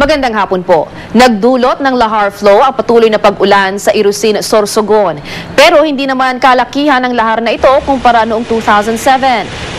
Magandang hapon po. Nagdulot ng lahar flow ang patuloy na pag-ulan sa Irusin, Sorsogon. Pero hindi naman kalakihan ng lahar na ito kumpara noong 2007.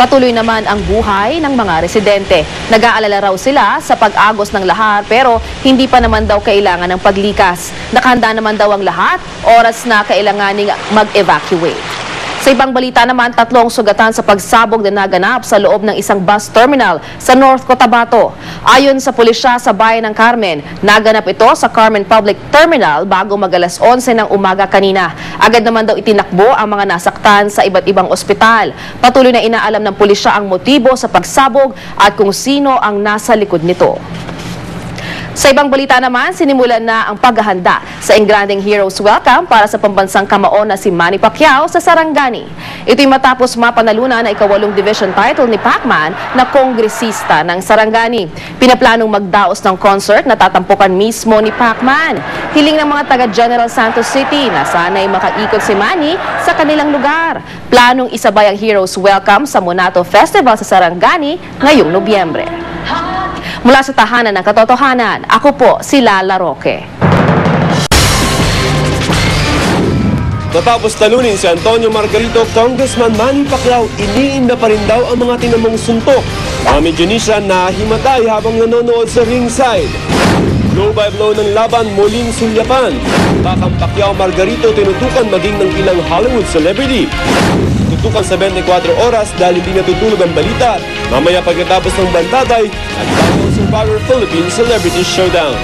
Patuloy naman ang buhay ng mga residente. Nag-aalala raw sila sa pag-agos ng lahar pero hindi pa naman daw kailangan ng paglikas. Nakahanda naman daw ang lahat, oras na kailanganing mag-evacuate. Sa ibang balita naman, 3 sugatan sa pagsabog na naganap sa loob ng isang bus terminal sa North Cotabato. Ayon sa pulisya sa bayan ng Carmen, naganap ito sa Carmen Public Terminal bago mag-alas 11 ng umaga kanina. Agad naman daw itinakbo ang mga nasaktan sa iba't ibang ospital. Patuloy na inaalam ng pulisya ang motibo sa pagsabog at kung sino ang nasa likod nito. Sa ibang balita naman, sinimulan na ang paghahanda sa Engranding Heroes Welcome para sa pambansang kamao na si Manny Pacquiao sa Sarangani. Ito'y matapos mapanalunan na ika-8 division title ni Pacman na kongresista ng Sarangani. Pinaplanong magdaos ng concert na tatampukan mismo ni Pacman. Hiling ng mga taga General Santos City na sana'y makaikot si Manny sa kanilang lugar. Planong isabay ang Heroes Welcome sa Monato Festival sa Sarangani ngayong Nobyembre. Mula sa tahanan ng katotohanan, ako po si Lala Roque. Matapos talunin si Antonio Margarito, Congressman Manny Pacquiao, iniinda pa rin daw ang mga tinamong suntok. Mga Medyonisya na himatay habang nanonood sa ringside. Blow by blow ng laban, muling sulyapan. Bakang Pacquiao Margarito tinutukan maging ng ilang Hollywood celebrity. Tutukan sa 24 oras dahil hindi natutulog ang balita. Mamaya pagkatapos ng bantatay at bagong Survivor Philippines Celebrity Showdown.